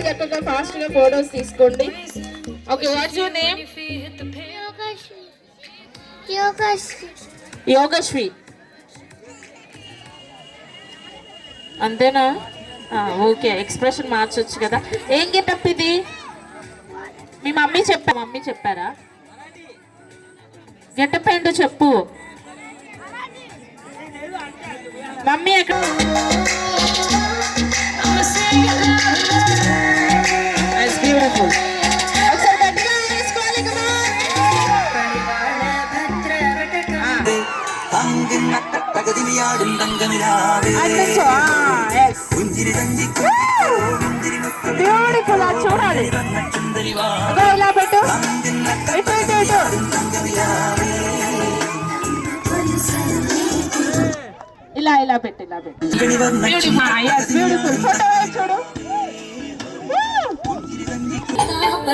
చక్కగా ఫాస్ట్ గా ఫోటోస్ తీసుకోండి. Okay, what's your name? Yogashree. అంతేనా? ఓకే, ఎక్స్ప్రెషన్ మార్చొచ్చు కదా. ఏం గెటప్ ఇది? మీ మమ్మీ చెప్పారా? గెటప్ ఏంటో చెప్పు. మమ్మీ ఎక్కడ? బ్యూటిఫుల్. చూడాలి. ఇలా పెట్టు, ఇలా పెట్టు. బ్యూటిఫుల్ ఫోటో చూడు.